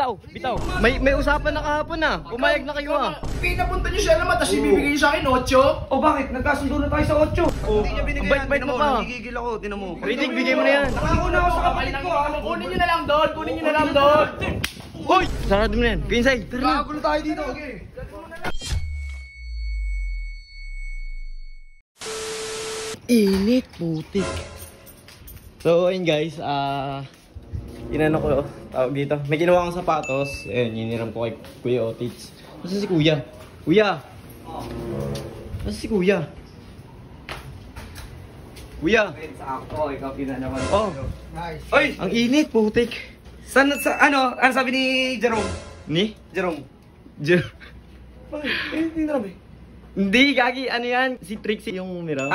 bitaw, bitaw. May usapan na kahapon na. Pumayag na kayo ah. Pinapunta niyo siya naman, tapos ibibigay niyo sa akin 8. O bakit? Nagkasundo na tayo sa 8. Hindi niya binigay yan. Bait mo pa. Nagigigil ako, tinan mo. Rinig, bigay mo na yan. Nangako na ako sa kapatid ko ha. Kunin niyo na lang doon, kunin niyo na lang doon. Hoy! Sarado mo na yan. Pinsay, tara na. Nakagulo tayo dito. Okay. Init, putik. So, ayun guys, inano ko, tawag dito. May ginawa akong sapatos. Ayun, yiniram ko kay Kuya Otits. Nasaan si Kuya? Kuya! Nasaan si Kuya? Kuya! Sakto, ikaw pinanaman. Oh, Nice. Oy! ang init, putik. Ano sabi ni Jerome? Ni? Jerome. Bakit? Hindi na eh. Hindi, gagi, ano yan? Si Trixie yung umiram.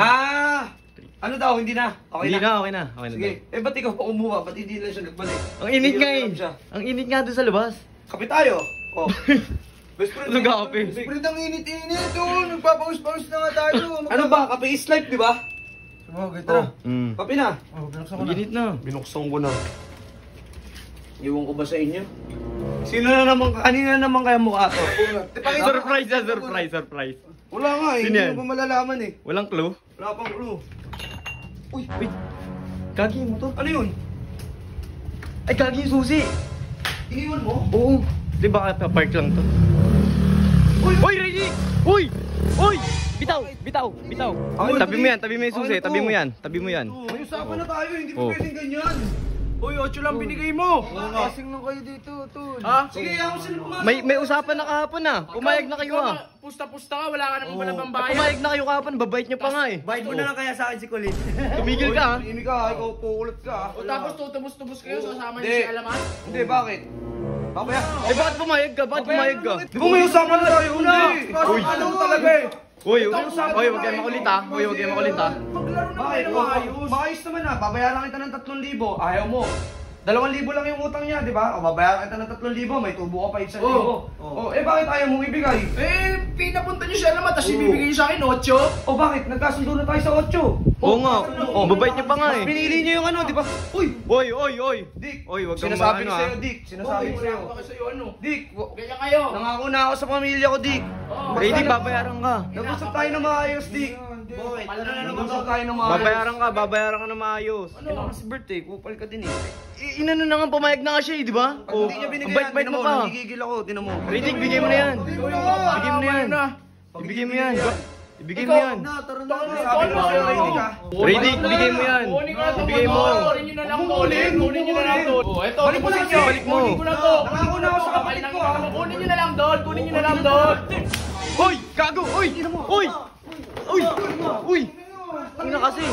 Ano daw, hindi na. Okay Hindi na. na, okay na. Okay na. Sige. Ba't ikaw pa kumuha? Ba't hindi na siya nagbalik? Ang init nga eh. Siya. Ang init nga doon sa labas. Kape tayo. Oh. Best friend. Nag-kape. Spread ang init-init. Nagpapaus-paus na nga tayo. Ano ba? Kape is life, di ba? Okay, tara. Kape na. Binuksan ko Ang na. init na. Binuksan ko na. Iwan ko ba sa inyo? Sino na naman, kanina naman kaya mukha to? Surprise na, surprise. Wala nga eh, Sino hindi yan? mo pa malalaman eh. Walang clue. Wala pang clue. Uy, gagi mo to. Ano yun? Ay, gagi yung susi. Iniwan mo? Oo. Di ba park lang to? Uy, Reggie! Uy! Uy! Bitaw! Tabi mo yung susi. Tabi mo yan. May usapan na tayo, hindi Oh. mo pwedeng ganyan. Uy, 8 lang binigay mo. Kasing lang kayo dito, tol. Ha? Sige, ako sila pumasok. May usapan na kahapon na. Pumayag na kayo ah. Pusta-pusta ka, wala ka naman pala pang bayad. Pumayag na kayo kahapon. Babait nyo pa nga eh. Bayad mo na lang kaya sa akin si Colin. Tumigil ka ah. Imi ka, ikaw pukulot ka. O tapos tutubos-tubos kayo, sasama niyo Hindi. si Alamat? Hindi, bakit? Babaya. Eh bakit pumayag ka? Bakit pumayag ka? Di ba may usapan na tayo? Hindi. Uy. Ano talaga eh? Uy, huwag kayo makulit ah. Huwag kayo makulit ah. Maglaro na kayo ng maayos. Maayos naman ah. Babayaran kita ng 3,000. Ayaw mo. 2,000 lang yung utang niya, di ba? O babayaran kita ng 3,000. May tubo ka pa 1,000. Oh. Eh bakit ayaw mong ibigay? Pinapunta niyo si Alamat, tapos ibibigay niyo sa akin 8? O bakit? Nagkasundo na tayo sa 8. Oo nga. Babait nyo pa nga eh. Pinili niyo yung ano, di ba? Uy! Oy. Dick! Oy, wag kang Sinasabi ko maano, sa'yo, ah. Dick. Sinasabi ko sa'yo. Wala sa'yo ano? Dick! Ganyan kayo. Nangako na ako sa pamilya ko, Dick. Ready, babayaran ka. Nag-usap tayo ng maayos, Dick. Boy, nag-usap tayo ng maayos. Babayaran ka na maayos. Ano kasi birthday, kupal ka din eh. Inano na nga, pumayag na nga siya eh, di ba? Hindi niya binigay Ang bait-bait mo pa. Nagigigil ako, tinan mo. Ready, bigay mo na yan. Bigay mo na yan. Ibigay mo yan. Ibigay mo yan. Sabi ko sa'yo, Ready ka. Ready, bigay mo yan. Kunin ko na to. Ibigay mo. Kunin niyo na lang to. Kunin niyo na lang to. Eto, Balik mo na kunin siya. Balik mo. Kunin ko na to. Nangako na ako sa kapatid ko ha. Kunin niyo na lang doon. Kunin niyo na lang doon. Uy, gago! Uy! Uy! Uy! Uy! Ang na kasi.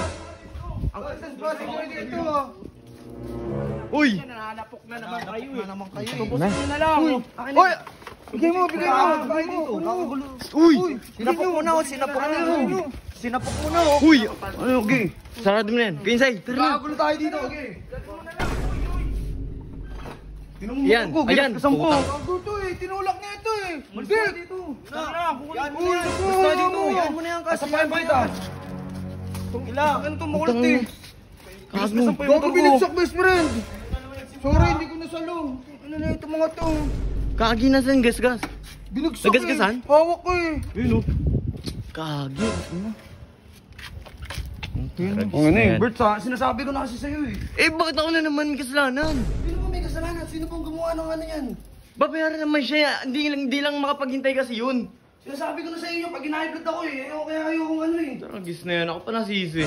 Uy! Nananapok na naman kayo eh. Na. Kunin na lang. Uy! Bigay mo. Nakagulo. Uy! Sinapok mo na ako, sinapok mo na ako. Sinapok mo na ako. Uy! Ano, okay. Sarado mo na yan. Pinsay, tara na. Nakagulo tayo dito. Okay. Yan, ayan. Sampo. Gago to eh. Tinulak niya ito eh. Hindi. Dito. Yan mo yan. Basta dito. Yan mo na yan kasi. Kasapay ba ito? Ilang. Ano ito makulit eh. Gago. Gago binigsak best friend. Sorry, hindi ko nasalo. Ano na ito mga to? Kagi na saan gasgas. Binagsak Nagasgasan? eh. Hawak ko eh. Yun o. Kagi. Ano eh, Bert, sinasabi ko na kasi sa'yo eh. Eh, bakit ako na naman may kasalanan? Sino po may kasalanan? Sino pong gumawa ng ano yan? Babayaran naman siya. Hindi lang makapaghintay kasi yun. Sinasabi ko na sa inyo, pag hiniblad ako eh. Ayoko kaya ayokong ano eh. Taragis na yan. Ako pa nasisi.